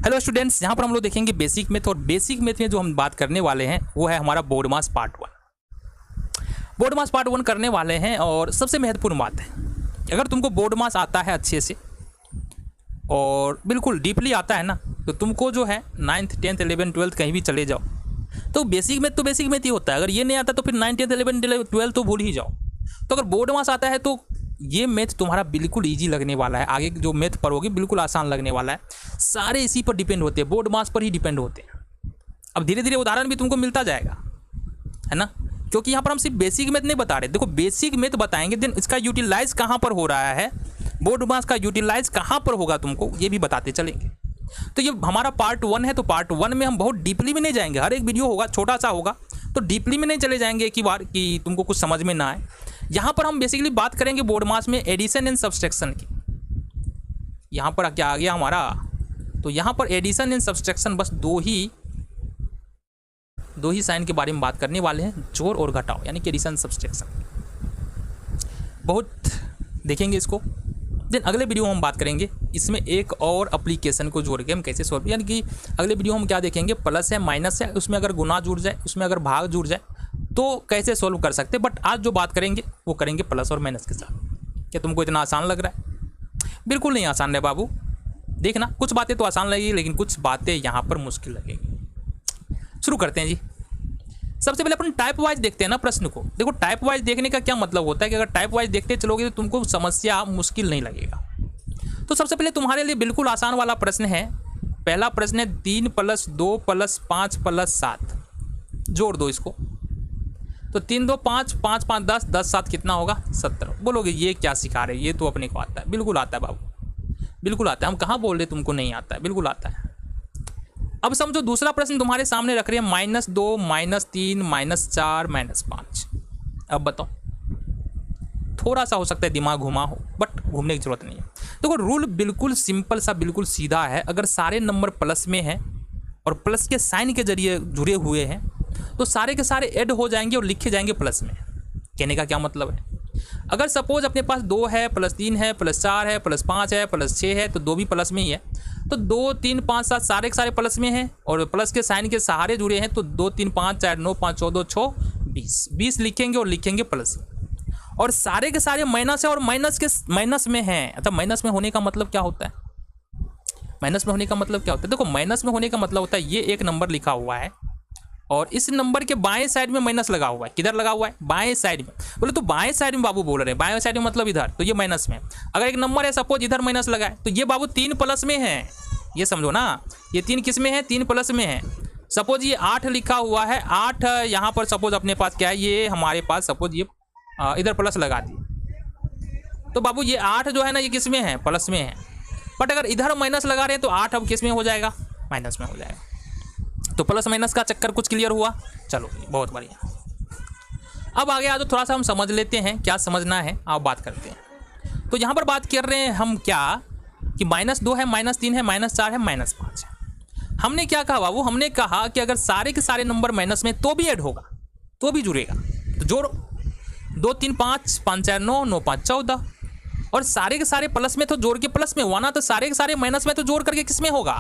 Hello students, यहाँ पर हम लोग देखेंगे बेसिक मैथ। और बेसिक मैथ में जो हम बात करने वाले हैं वो है हमारा बोर्ड मास पार्ट 1। बोर्ड मास पार्ट 1 करने वाले हैं और सबसे महत्वपूर्ण बात है, अगर तुमको बोर्ड मास आता है अच्छे से और बिल्कुल डीपली आता है ना, तो तुमको जो है 9th 10th 11th 12th कहीं भी चले जाओ तो बेसिक मैथ ही होता है। अगर ये नहीं आता तो फिर 9th 10th 11th 12th तो भूल ही जाओ। तो अगर बोर्ड मास आता है तो ये मैथ तुम्हारा बिल्कुल इजी लगने वाला है। आगे जो मैथ पढ़ोगे बिल्कुल आसान लगने वाला है। सारे इसी पर डिपेंड होते हैं, बोर्ड मास पर ही डिपेंड होते हैं। अब धीरे धीरे उदाहरण भी तुमको मिलता जाएगा, है ना, क्योंकि यहाँ पर हम सिर्फ बेसिक मैथ नहीं बता रहे। देखो बेसिक मैथ बताएंगे, देन इसका यूटिलाइज कहाँ पर हो रहा है, बोर्ड मास का यूटिलाइज कहाँ पर होगा तुमको ये भी बताते चलेंगे। तो ये हमारा पार्ट 1 है, तो पार्ट 1 में हम बहुत डीपली में नहीं जाएंगे। हर एक वीडियो होगा छोटा सा होगा, तो डीपली में नहीं चले जाएंगे एक ही बार कि तुमको कुछ समझ में ना आए। यहाँ पर हम बेसिकली बात करेंगे बोर्ड मास में एडिशन एंड सब्सट्रैक्शन की। यहाँ पर क्या आ गया हमारा, तो यहाँ पर एडिशन एंड सब्सट्रैक्शन बस दो ही साइन के बारे में बात करने वाले हैं, जोड़ और घटाव, यानी कि एडिशन सब्सट्रैक्शन। बहुत देखेंगे इसको। देन अगले वीडियो में हम बात करेंगे इसमें एक और एप्लीकेशन को जोड़ के हम कैसे सॉल्व, यानी कि अगले वीडियो हम क्या देखेंगे, प्लस है माइनस है, उसमें अगर गुना जुड़ जाए, उसमें अगर भाग जुड़ जाए तो कैसे सॉल्व कर सकते हैं। बट आज जो बात करेंगे वो करेंगे प्लस और माइनस के साथ। क्या तुमको इतना आसान लग रहा है? बिल्कुल नहीं आसान है बाबू। देखना, कुछ बातें तो आसान लगेगी लेकिन कुछ बातें यहाँ पर मुश्किल लगेगी। शुरू करते हैं जी। सबसे पहले अपन टाइप वाइज देखते हैं ना प्रश्न को। देखो टाइप वाइज देखने का क्या मतलब होता है कि अगर टाइप वाइज देखते चलोगे तो तुमको समस्या मुश्किल नहीं लगेगा। तो सबसे पहले तुम्हारे लिए बिल्कुल आसान वाला प्रश्न है। पहला प्रश्न है 3 + 2 + 5 + 7, जोड़ दो इसको। तो 3 2 5 5 5 10 10 7 कितना होगा, 17। बोलोगे ये क्या सिखा रहे, ये तो अपने को आता है। बिल्कुल आता है बाबू, बिल्कुल आता है। हम कहाँ बोल रहे तुमको नहीं आता है, बिल्कुल आता है। अब समझो दूसरा प्रश्न तुम्हारे सामने रख रहे हैं -2 -3 -4 -5। अब बताओ, थोड़ा सा हो सकता है दिमाग घुमा हो, बट घूमने की जरूरत नहीं है। देखो रूल बिल्कुल सिंपल सा, बिल्कुल सीधा है। अगर सारे नंबर प्लस में हैं और प्लस के साइन के जरिए जुड़े हुए हैं तो सारे के सारे ऐड हो जाएंगे और लिखे जाएंगे प्लस में। कहने का क्या मतलब है, अगर सपोज अपने पास 2 है, +3 है, +4 है, +5 है, +6 है, तो 2 भी प्लस में ही है। तो 2 3 5 7 सारे के सारे प्लस में हैं और प्लस के साइन के सहारे जुड़े हैं। तो 2 3 5 4 9 5 14 6 20 लिखेंगे और लिखेंगे प्लस। और सारे के सारे माइनस है और माइनस में हैं। अतः माइनस में होने का मतलब क्या होता है, माइनस में होने का मतलब क्या होता है, देखो माइनस में होने का मतलब होता है ये एक नंबर लिखा हुआ है और इस नंबर के बाएं साइड में माइनस लगा हुआ है। किधर लगा हुआ है, बाएं साइड में। बोले तो बाएं साइड में बाबू बोल रहे हैं, बाएं साइड में मतलब इधर, तो ये माइनस में। अगर एक नंबर है सपोज इधर माइनस लगा है तो ये बाबू 3 प्लस में है। ये समझो ना, ये 3 किस में है, 3 प्लस में है। सपोज ये 8 लिखा हुआ है, 8 यहाँ पर सपोज अपने पास क्या है, ये हमारे पास सपोज ये इधर प्लस लगा दिए तो बाबू ये 8 जो है ना ये किस में है, प्लस में है। बट अगर इधर माइनस लगा रहे हैं तो 8 अब किस में हो जाएगा, माइनस में हो जाएगा। तो प्लस माइनस का चक्कर कुछ क्लियर हुआ। चलो बहुत बढ़िया। अब आगे आ जाओ, थोड़ा सा हम समझ लेते हैं क्या समझना है, आप बात करते हैं। तो यहाँ पर बात कर रहे हैं हम क्या कि -2 है, -3 है, -4 है, -5 है। हमने क्या कहा बाबू, हमने कहा कि अगर सारे के सारे नंबर माइनस में तो भी ऐड होगा, तो भी जुड़ेगा। तो जोड़ो, 2 3 5 5 4 9 9 5 14। और सारे के सारे प्लस में तो जोड़ के प्लस में हुआ ना, तो सारे के सारे माइनस में तो जोड़ करके किस में होगा,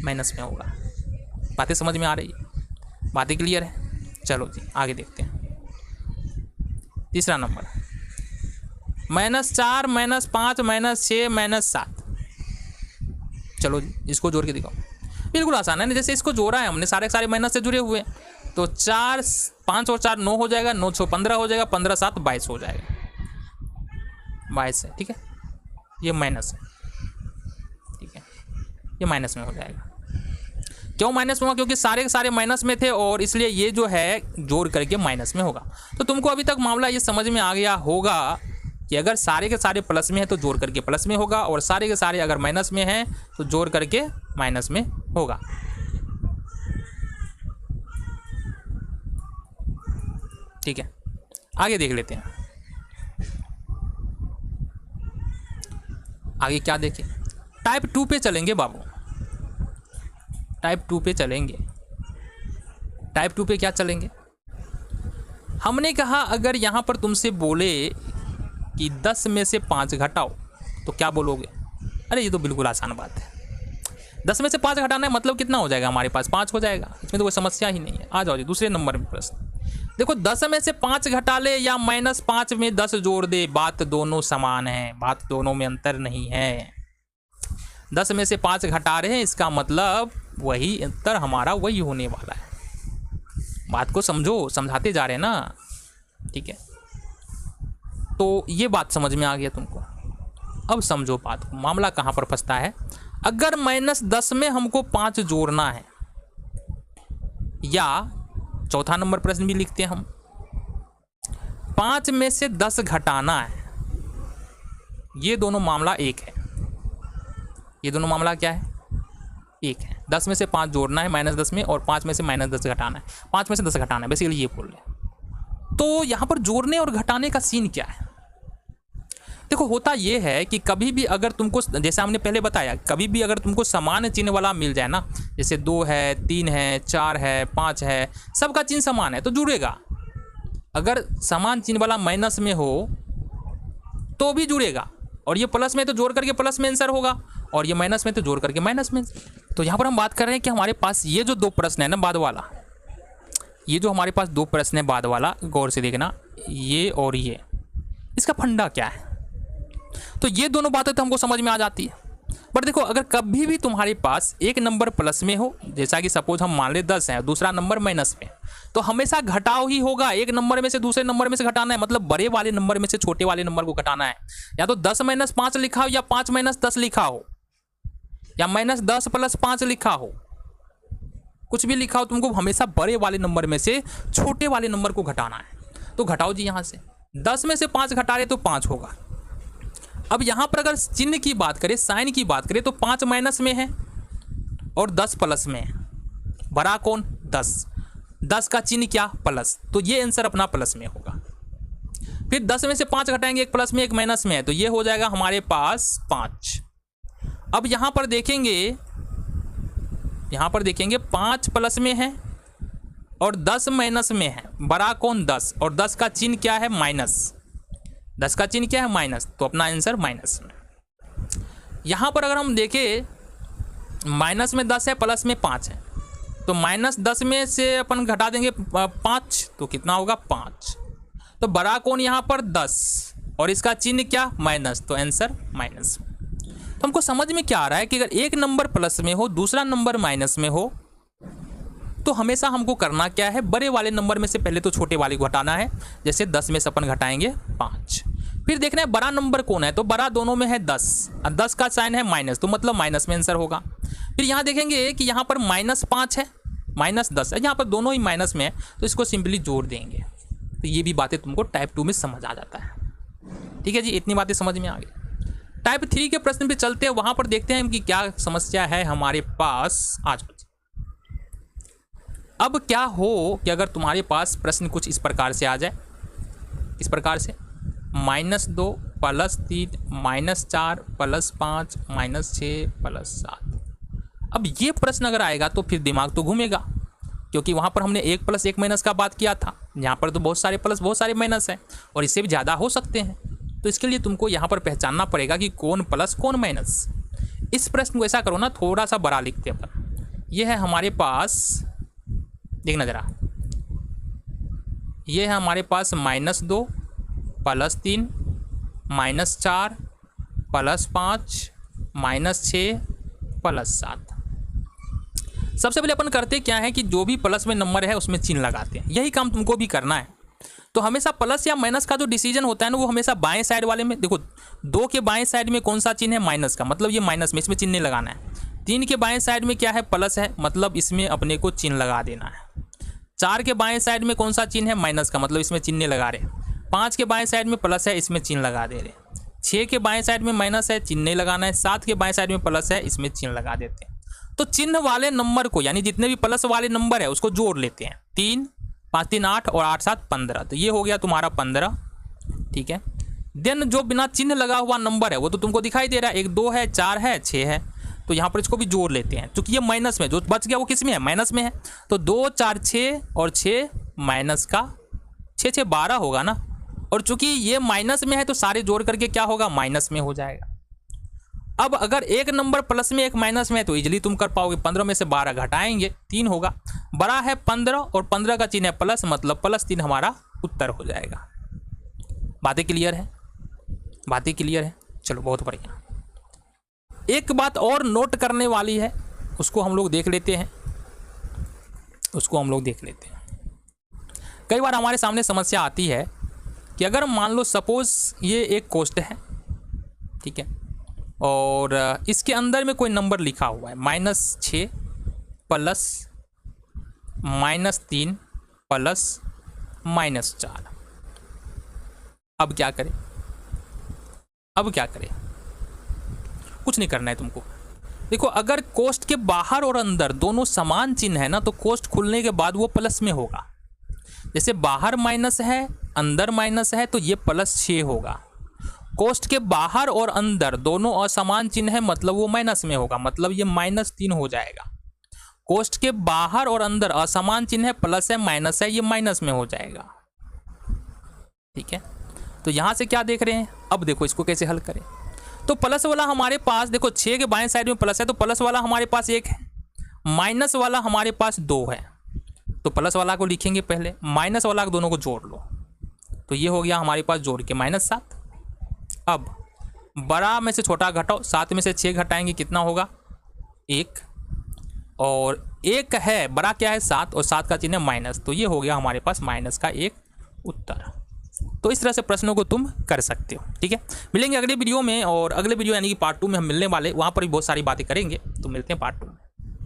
माइनस में होगा। बातें समझ में आ रही है, बातें क्लियर है। चलो जी आगे देखते हैं। तीसरा नंबर -4 -5 -6 -7। चलो जी इसको जोड़ के दिखाओ। बिल्कुल आसान है ना, जैसे इसको जोड़ा है हमने, सारे के सारे माइनस से जुड़े हुए हैं। तो 4 5 और 4 9 हो जाएगा, 9 6 15 हो जाएगा, 15 7 22 हो जाएगा। 22 है, ठीक है, ये माइनस है, ठीक है, ये माइनस में हो जाएगा। क्यों माइनस में हुआ, क्योंकि सारे के सारे माइनस में थे और इसलिए ये जो है जोड़ करके माइनस में होगा। तो तुमको अभी तक मामला ये समझ में आ गया होगा कि अगर सारे के सारे प्लस में है तो जोड़ करके प्लस में होगा, और सारे के सारे अगर माइनस में है तो जोड़ करके माइनस में होगा। ठीक है, आगे देख लेते हैं। आगे क्या देखें, टाइप 2 पे चलेंगे बाबू, टाइप 2 पे चलेंगे। टाइप 2 पे क्या चलेंगे, हमने कहा अगर यहाँ पर तुमसे बोले कि 10 में से 5 घटाओ तो क्या बोलोगे। अरे ये तो बिल्कुल आसान बात है। 10 में से 5 घटाना है मतलब कितना हो जाएगा हमारे पास 5 हो जाएगा, इसमें तो कोई समस्या ही नहीं है। आ जाओ जी दूसरे नंबर में प्रश्न। देखो 10 में से 5 घटा ले या -5 में 10 जोड़ दे, बात दोनों समान है, बात दोनों में अंतर नहीं है। 10 में से 5 घटा रहे हैं इसका मतलब वही अंतर हमारा वही होने वाला है। बात को समझो, समझाते जा रहे हैं ना, ठीक है। तो ये बात समझ में आ गया तुमको। अब समझो बात को, मामला कहाँ पर फंसता है। अगर -10 में हमको 5 जोड़ना है, या चौथा नंबर प्रश्न भी लिखते हैं हम, 5 में से 10 घटाना है, ये दोनों मामला एक है। ये दोनों मामला क्या है, एक है। 10 में से 5 जोड़ना है -10 में, और 5 में से -10 घटाना है, 5 में से 10 घटाना है, बेसिकली ये बोल रहे हैं। तो यहाँ पर जोड़ने और घटाने का सीन क्या है। देखो होता ये है कि कभी भी अगर तुमको, जैसे हमने पहले बताया, कभी भी अगर तुमको समान चिन्ह वाला मिल जाए ना, जैसे 2 है, 3 है, 4 है, 5 है, सबका चिन्ह समान है तो जुड़ेगा। अगर समान चिन्ह वाला माइनस में हो तो भी जुड़ेगा, और ये प्लस में तो जोड़ करके प्लस में आंसर होगा, और ये माइनस में तो जोड़ करके माइनस में। तो यहाँ पर हम बात कर रहे हैं कि हमारे पास ये जो 2 प्रश्न है ना बाद वाला, ये जो हमारे पास 2 प्रश्न है बाद वाला, गौर से देखना, ये और ये, इसका फंडा क्या है। तो ये दोनों बातें तो हमको समझ में आ जाती है। बट देखो अगर कभी भी तुम्हारे पास एक नंबर प्लस में हो, जैसा कि सपोज हम मान ले 10 है, दूसरा नंबर माइनस में, तो हमेशा घटाव ही होगा। एक नंबर में से दूसरे नंबर में से घटाना है, मतलब बड़े वाले नंबर में से छोटे वाले नंबर को घटाना है। या तो 10 - 5 लिखा हो, या 5 - 10 लिखा हो, या -10 + 5 लिखा हो, कुछ भी लिखा हो, तुमको हमेशा बड़े वाले नंबर में से छोटे वाले नंबर को घटाना है। तो घटाओ जी, यहाँ से 10 में से 5 घटा रहे तो 5 होगा। अब यहाँ पर अगर चिन्ह की बात करें, साइन की बात करें, तो 5 माइनस में है और 10 प्लस में है। बड़ा कौन, 10। 10 का चिन्ह क्या, प्लस, तो ये आंसर अपना प्लस में होगा। फिर 10 में से 5 घटाएंगे, एक प्लस में एक माइनस में है, तो ये हो जाएगा हमारे पास 5। अब यहाँ पर देखेंगे, 5 प्लस में है और 10 माइनस में है। बड़ा कौन, 10, और 10 का चिन्ह क्या है, माइनस। 10 का चिन्ह क्या है, माइनस, तो अपना आंसर माइनस में। यहाँ पर अगर हम देखें, माइनस में 10 है, प्लस में 5 है, तो -10 में से अपन घटा देंगे 5, तो कितना होगा, 5। तो बड़ा कौन यहाँ पर, 10, और इसका चिन्ह क्या, माइनस, तो आंसर माइनस। तो हमको समझ में क्या आ रहा है कि अगर एक नंबर प्लस में हो, दूसरा नंबर माइनस में हो, तो हमेशा हमको करना क्या है, बड़े वाले नंबर में से पहले तो छोटे वाले को घटाना है। जैसे 10 में से अपन घटाएंगे 5, फिर देखना है बड़ा नंबर कौन है, तो बड़ा दोनों में है 10, और 10 का साइन है माइनस, तो मतलब माइनस में आंसर होगा। फिर यहाँ देखेंगे कि यहाँ पर -5 है, -10 है, यहाँ पर दोनों ही माइनस में है, तो इसको सिंपली जोड़ देंगे। तो ये भी बातें तुमको टाइप 2 में समझ आ जाता है। ठीक है जी, इतनी बातें समझ में आ गई। टाइप 3 के प्रश्न पे चलते हैं, वहाँ पर देखते हैं कि क्या समस्या है हमारे पास आज। अब क्या हो कि अगर तुम्हारे पास प्रश्न कुछ इस प्रकार से आ जाए, इस प्रकार से -2 + 3 -4 + 5 -6 + 7। अब ये प्रश्न अगर आएगा तो फिर दिमाग तो घूमेगा, क्योंकि वहाँ पर हमने 1 + 1 माइनस का बात किया था। यहाँ पर तो बहुत सारे प्लस बहुत सारे माइनस हैं, और इससे भी ज़्यादा हो सकते हैं। तो इसके लिए तुमको यहाँ पर पहचानना पड़ेगा कि कौन प्लस कौन माइनस। इस प्रश्न को ऐसा करो ना, थोड़ा सा बड़ा लिखते अपन। ये है हमारे पास, देखना जरा, ये है हमारे पास -2 + 3 -4 + 5 -6 + 7। सबसे पहले अपन करते क्या है कि जो भी प्लस में नंबर है उसमें चिन्ह लगाते हैं। यही काम तुमको भी करना है। तो हमेशा प्लस या माइनस का जो डिसीजन होता है ना, वो हमेशा बाएं साइड वाले में, देखो 2 के बाएं साइड में कौन सा चिन्ह है, माइनस का, मतलब ये माइनस में, इसमें चिन्ह नहीं लगाना है। 3 के बाएं साइड में क्या है, प्लस है, मतलब इसमें अपने को चिन्ह लगा देना है। 4 के बाएं साइड में कौन सा चिन्ह है, माइनस का, मतलब इसमें चिन्ह नहीं लगा रहे। 5 के बाएं साइड में प्लस है, इसमें चिन्ह लगा दे रहे। 6 के बाएं साइड में माइनस है, चिन्ह नहीं लगाना है। 7 के बाएं साइड में प्लस है, इसमें चिन्ह लगा देते हैं। तो चिन्ह वाले नंबर को, यानी जितने भी प्लस वाले नंबर है उसको जोड़ लेते हैं। 3 5 3 8 और 8 7 15, तो ये हो गया तुम्हारा 15। ठीक है, देन जो बिना चिन्ह लगा हुआ नंबर है वो तो तुमको दिखाई दे रहा है, 1 2 है, 4 है, 6 है, तो यहाँ पर इसको भी जोड़ लेते हैं। क्योंकि ये माइनस में, जो बच गया वो किस में है, माइनस में है। तो 2 4 6 और 6 माइनस का 6 6 12 होगा ना, और चूंकि ये माइनस में है तो सारे जोड़ करके क्या होगा, माइनस में हो जाएगा। अब अगर एक नंबर प्लस में एक माइनस में है तो इजीली तुम कर पाओगे। 15 में से 12 घटाएंगे 3 होगा। बड़ा है 15 और 15 का चिन्ह है प्लस, मतलब +3 हमारा उत्तर हो जाएगा। बातें क्लियर है? बातें क्लियर है? चलो बहुत बढ़िया। एक बात और नोट करने वाली है, उसको हम लोग देख लेते हैं। कई बार हमारे सामने समस्या आती है कि अगर मान लो सपोज ये एक कोष्ट है, ठीक है, और इसके अंदर में कोई नंबर लिखा हुआ है -6 प्लस -3 प्लस -4। अब क्या करें? कुछ नहीं करना है तुमको। देखो, अगर कोष्ट के बाहर और अंदर दोनों समान चिन्ह है ना, तो कोष्ट खुलने के बाद वो प्लस में होगा। जैसे बाहर माइनस है, अंदर माइनस है, तो ये +6 होगा। कोष्ट के बाहर और अंदर दोनों असमान चिन्ह है, मतलब वो माइनस में होगा, मतलब ये -3 हो जाएगा। कोष्ट के बाहर और अंदर असमान चिन्ह है, प्लस है माइनस है, ये माइनस में हो जाएगा। ठीक है, तो यहां से क्या देख रहे हैं? अब देखो इसको कैसे हल करें। तो प्लस वाला हमारे पास, देखो 6 के बाएं साइड में प्लस है, तो प्लस वाला हमारे पास 1 है, माइनस वाला हमारे पास 2 है। तो प्लस वाला को लिखेंगे पहले, माइनस वाला को दोनों को जोड़ लो, तो ये हो गया हमारे पास जोड़ के -7। अब बड़ा में से छोटा घटाओ, 7 में से 6 घटाएंगे कितना होगा? 1, और 1 है, बड़ा क्या है? 7, और 7 का चिन्ह है माइनस, तो ये हो गया हमारे पास माइनस का 1 उत्तर। तो इस तरह से प्रश्नों को तुम कर सकते हो। ठीक है, मिलेंगे अगले वीडियो में, और अगले वीडियो यानी कि पार्ट 2 में हम मिलने वाले, वहाँ पर भी बहुत सारी बातें करेंगे। तो मिलते हैं पार्ट 2 में।